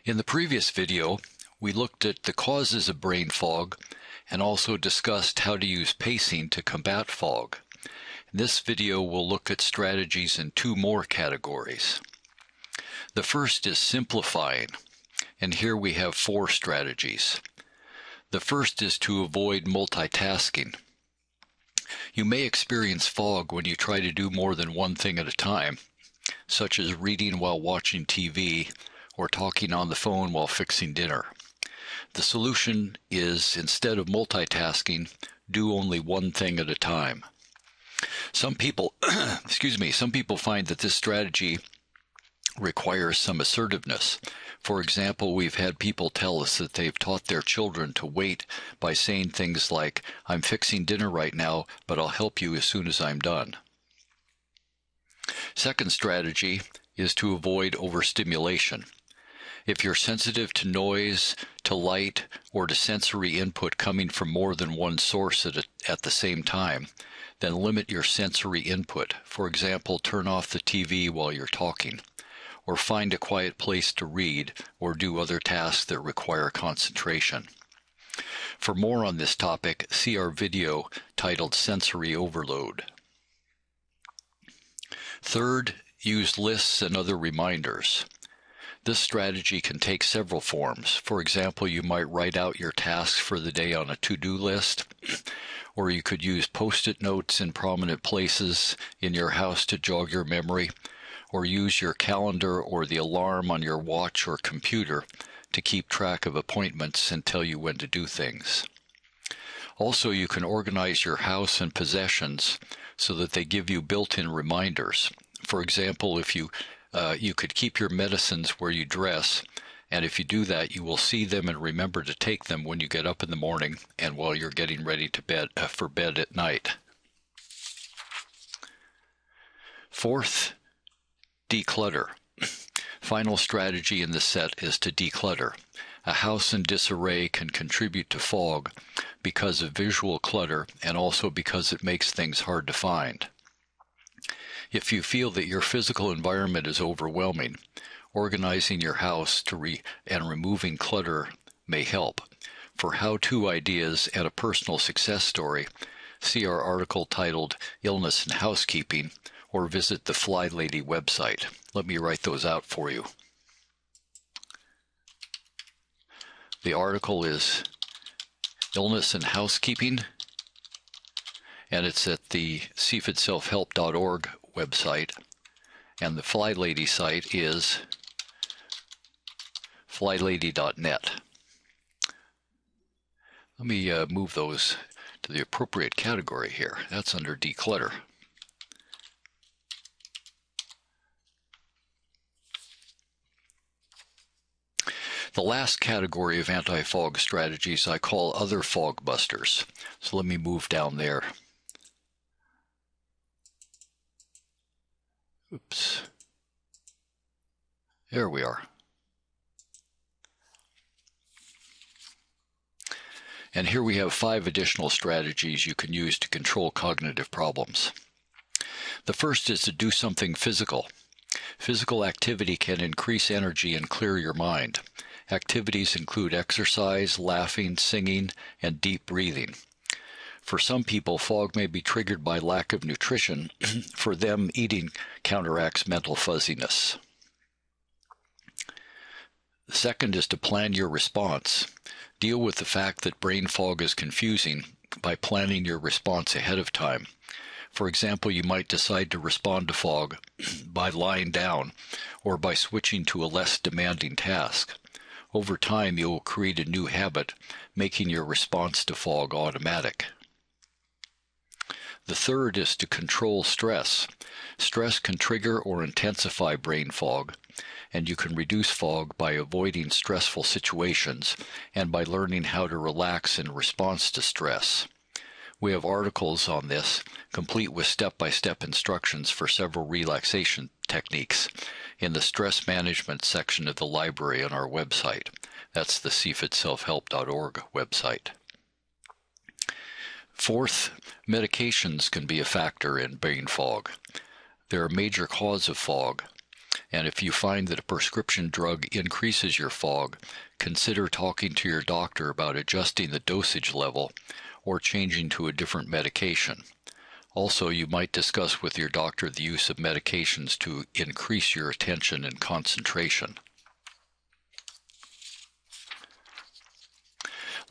In the previous video, we looked at the causes of brain fog and also discussed how to use pacing to combat fog. In this video, we'll look at strategies in two more categories. The first is simplifying, and here we have four strategies. The first is to avoid multitasking. You may experience fog when you try to do more than one thing at a time, such as reading while watching TV or talking on the phone while fixing dinner. The solution is, instead of multitasking, do only one thing at a time. Some people, some people find that this strategy requires some assertiveness. For example, we've had people tell us that they've taught their children to wait by saying things like, "I'm fixing dinner right now, but I'll help you as soon as I'm done." Second strategy is to avoid overstimulation. If you're sensitive to noise, to light, or to sensory input coming from more than one source at the same time, then limit your sensory input. For example, turn off the TV while you're talking, or find a quiet place to read or do other tasks that require concentration. For more on this topic, see our video titled Sensory Overload. Third, use lists and other reminders. This strategy can take several forms. For example, you might write out your tasks for the day on a to-do list, or you could use post-it notes in prominent places in your house to jog your memory, or use your calendar or the alarm on your watch or computer to keep track of appointments and tell you when to do things. Also, you can organize your house and possessions so that they give you built-in reminders. For example, if you could keep your medicines where you dress, and if you do that, you will see them and remember to take them when you get up in the morning and while you're getting ready to bed for bed at night. Fourth, declutter. Final strategy in this set is to declutter. A house in disarray can contribute to fog because of visual clutter and also because it makes things hard to find. If you feel that your physical environment is overwhelming, organizing your house and removing clutter may help. For how-to ideas and a personal success story, see our article titled Illness and Housekeeping, or visit the Fly Lady website. Let me write those out for you. The article is Illness and Housekeeping, and it's at the cfidselfhelp.org website, and the Fly Lady site is flylady.net. Let me move those to the appropriate category here. That's under declutter. The last category of anti-fog strategies I call other fog busters. So let me move down there. Oops. There we are. And here we have 5 additional strategies you can use to control cognitive problems. The first is to do something physical. Physical activity can increase energy and clear your mind. Activities include exercise, laughing, singing, and deep breathing. For some people, fog may be triggered by lack of nutrition. For them, eating counteracts mental fuzziness. The second is to plan your response. Deal with the fact that brain fog is confusing by planning your response ahead of time. For example, you might decide to respond to fog by lying down or by switching to a less demanding task. Over time, you will create a new habit, making your response to fog automatic. The third is to control stress. Stress can trigger or intensify brain fog, and you can reduce fog by avoiding stressful situations and by learning how to relax in response to stress. We have articles on this, complete with step-by-step instructions for several relaxation techniques, in the stress management section of the library on our website. That's the cfidselfhelp.org website. Fourth, medications can be a factor in brain fog. They're a major cause of fog. And if you find that a prescription drug increases your fog, consider talking to your doctor about adjusting the dosage level or changing to a different medication. Also, you might discuss with your doctor the use of medications to increase your attention and concentration.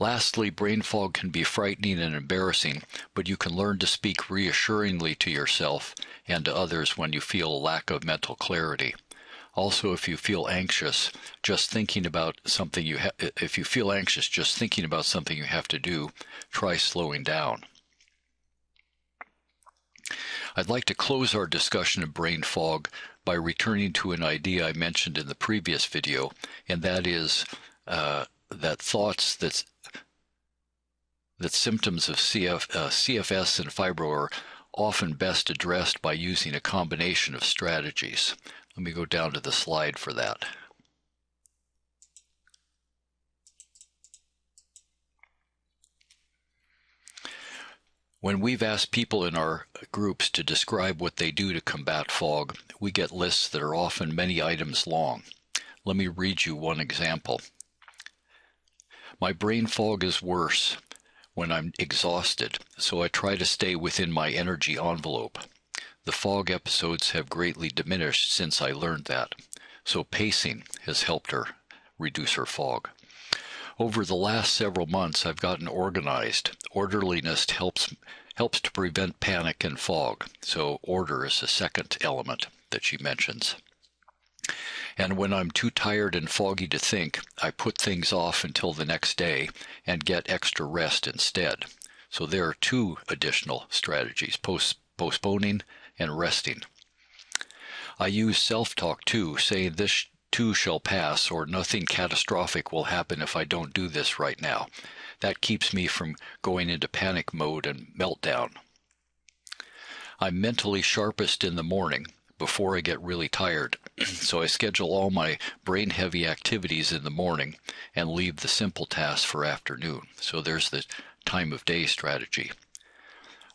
Lastly, brain fog can be frightening and embarrassing, but you can learn to speak reassuringly to yourself and to others when you feel a lack of mental clarity. Also, if you feel anxious, just thinking about something you have to do, try slowing down. I'd like to close our discussion of brain fog by returning to an idea I mentioned in the previous video, and that is that symptoms of CFS and fibro are often best addressed by using a combination of strategies. Let me go down to the slide for that. When we've asked people in our groups to describe what they do to combat fog, we get lists that are often many items long. Let me read you one example. My brain fog is worse when I'm exhausted, so I try to stay within my energy envelope. The fog episodes have greatly diminished since I learned that, so pacing has helped her reduce her fog. Over the last several months, I've gotten organized. Orderliness helps to prevent panic and fog, so order is a second element that she mentions. And when I'm too tired and foggy to think, I put things off until the next day and get extra rest instead. So there are two additional strategies, postponing and resting. I use self-talk too, saying this too shall pass, or nothing catastrophic will happen if I don't do this right now. That keeps me from going into panic mode and meltdown. I'm mentally sharpest in the morning, before I get really tired, so I schedule all my brain-heavy activities in the morning and leave the simple tasks for afternoon. So there's the time of day strategy.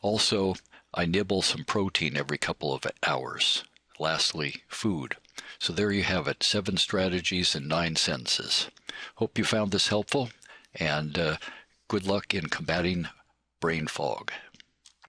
Also, I nibble some protein every couple of hours. Lastly, food. So there you have it, 7 strategies in 9 sentences. Hope you found this helpful, and good luck in combating brain fog.